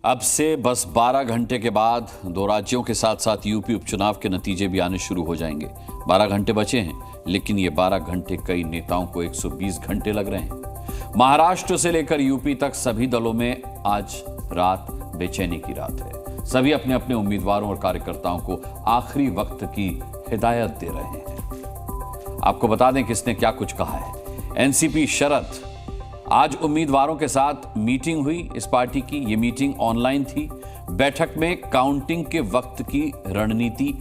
अब से बस 12 घंटे के बाद दो राज्यों के साथ साथ यूपी उपचुनाव के नतीजे भी आने शुरू हो जाएंगे। 12 घंटे बचे हैं, लेकिन ये 12 घंटे कई नेताओं को 120 घंटे लग रहे हैं। महाराष्ट्र से लेकर यूपी तक सभी दलों में आज रात बेचैनी की रात है। सभी अपने अपने उम्मीदवारों और कार्यकर्ताओं को आखिरी वक्त की हिदायत दे रहे हैं। आपको बता दें किसने क्या कुछ कहा है। एनसीपी शरद आज उम्मीदवारों के साथ मीटिंग हुई। इस पार्टी की ये मीटिंग ऑनलाइन थी। बैठक में काउंटिंग के वक्त की रणनीति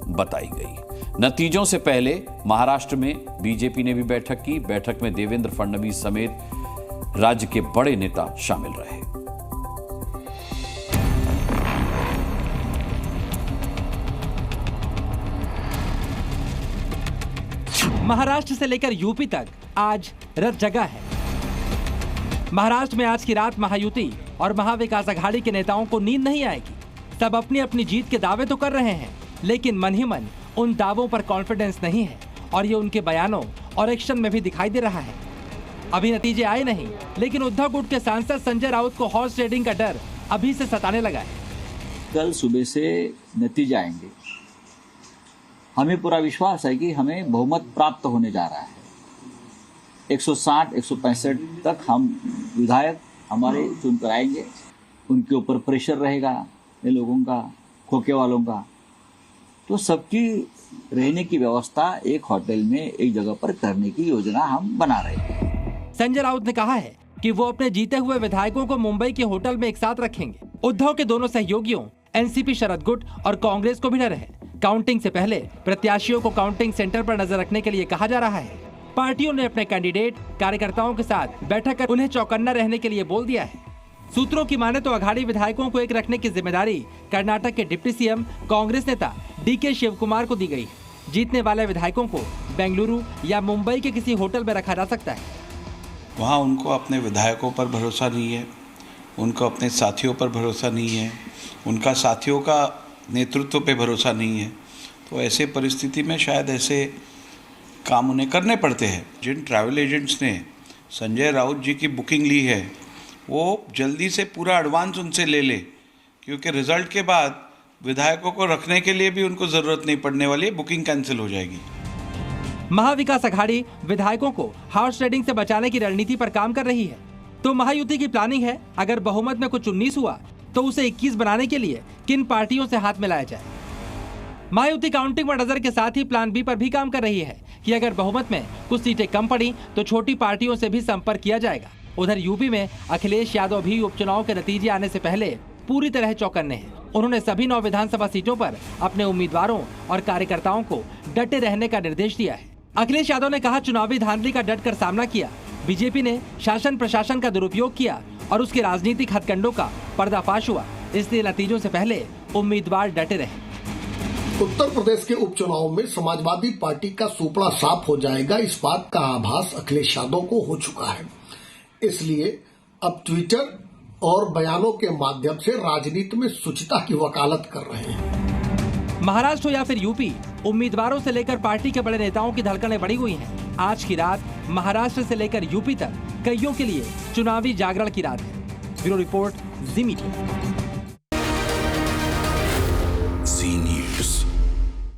बताई गई। नतीजों से पहले महाराष्ट्र में बीजेपी ने भी बैठक की। बैठक में देवेंद्र फडणवीस समेत राज्य के बड़े नेता शामिल रहे। महाराष्ट्र से लेकर यूपी तक आज रथ जगा है। महाराष्ट्र में आज की रात महायुति और महाविकास अघाड़ी के नेताओं को नींद नहीं आएगी। सब अपनी अपनी जीत के दावे तो कर रहे हैं, लेकिन मन ही मन उन दावों पर कॉन्फिडेंस नहीं है और ये उनके बयानों और एक्शन में भी दिखाई दे रहा है। अभी नतीजे आए नहीं, लेकिन उद्धव गुट के सांसद संजय राउत को हॉर्स ट्रेडिंग का डर अभी से सताने लगा है। कल सुबह से नतीजे आएंगे। हमें पूरा विश्वास है कि हमें बहुमत प्राप्त होने जा रहा है। 160-165 तक हम विधायक हमारे चुनकर आएंगे। उनके ऊपर प्रेशर रहेगा ये लोगों का, खोखे वालों का। तो सबकी रहने की व्यवस्था एक होटल में एक जगह पर करने की योजना हम बना रहे हैं। संजय राउत ने कहा है कि वो अपने जीते हुए विधायकों को मुंबई के होटल में एक साथ रखेंगे। उद्धव के दोनों सहयोगियों एनसीपी शरद गुट और कांग्रेस को भी डर है। काउंटिंग से पहले प्रत्याशियों को काउंटिंग सेंटर पर नजर रखने के लिए कहा जा रहा है। पार्टियों ने अपने कैंडिडेट कार्यकर्ताओं के साथ बैठक कर उन्हें चौकन्ना रहने के लिए बोल दिया है। सूत्रों की माने तो अघाड़ी विधायकों को एक रखने की जिम्मेदारी कर्नाटक के डिप्टी सीएम कांग्रेस नेता डीके शिवकुमार को दी गई है। जीतने वाले विधायकों को बेंगलुरु या मुंबई के किसी होटल में रखा जा सकता है। वहाँ उनको अपने विधायकों पर भरोसा नहीं है, उनको अपने साथियों पर भरोसा नहीं है, उनका साथियों का नेतृत्व पे भरोसा नहीं है। तो ऐसे परिस्थिति में शायद ऐसे काम उन्हें करने पड़ते हैं। जिन ट्रैवल एजेंट्स ने संजय राउत जी की बुकिंग ली है, वो जल्दी से पूरा एडवांस उनसे ले ले, क्योंकि रिजल्ट के बाद विधायकों को रखने के लिए भी उनको ज़रूरत नहीं पड़ने वाली है, बुकिंग कैंसिल हो जाएगी। महाविकास अघाड़ी विधायकों को हॉर्स ट्रेडिंग से बचाने की रणनीति पर काम कर रही है। तो महायुति की प्लानिंग है, अगर बहुमत में कुछ 19 हुआ तो उसे 21 बनाने के लिए किन पार्टियों से हाथ मिलाया जाए। महायुति काउंटिंग पर नजर के साथ ही प्लान बी पर भी काम कर रही है कि अगर बहुमत में कुछ सीटें कम पड़ी तो छोटी पार्टियों से भी संपर्क किया जाएगा। उधर यूपी में अखिलेश यादव भी उपचुनाव के नतीजे आने से पहले पूरी तरह चौकन्ने हैं। उन्होंने सभी 9 विधानसभा सीटों पर अपने उम्मीदवारों और कार्यकर्ताओं को डटे रहने का निर्देश दिया है। अखिलेश यादव ने कहा, चुनावी धांधली का डट कर सामना किया। बीजेपी ने शासन प्रशासन का दुरुपयोग किया और उसके राजनीतिक हथकंडों का पर्दाफाश हुआ, इसलिए नतीजों से पहले उम्मीदवार डटे रहे। उत्तर प्रदेश के उपचुनाव में समाजवादी पार्टी का सुपड़ा साफ हो जाएगा, इस बात का आभास अखिलेश यादव को हो चुका है। इसलिए अब ट्विटर और बयानों के माध्यम से राजनीति में शुचिता की वकालत कर रहे हैं। महाराष्ट्र या फिर यूपी, उम्मीदवारों से लेकर पार्टी के बड़े नेताओं की धड़कनें बढ़ी हुई हैं। आज की रात महाराष्ट्र से लेकर यूपी तक कईयों के लिए चुनावी जागरण की रात है। ब्यूरो रिपोर्ट, जी मीडिया।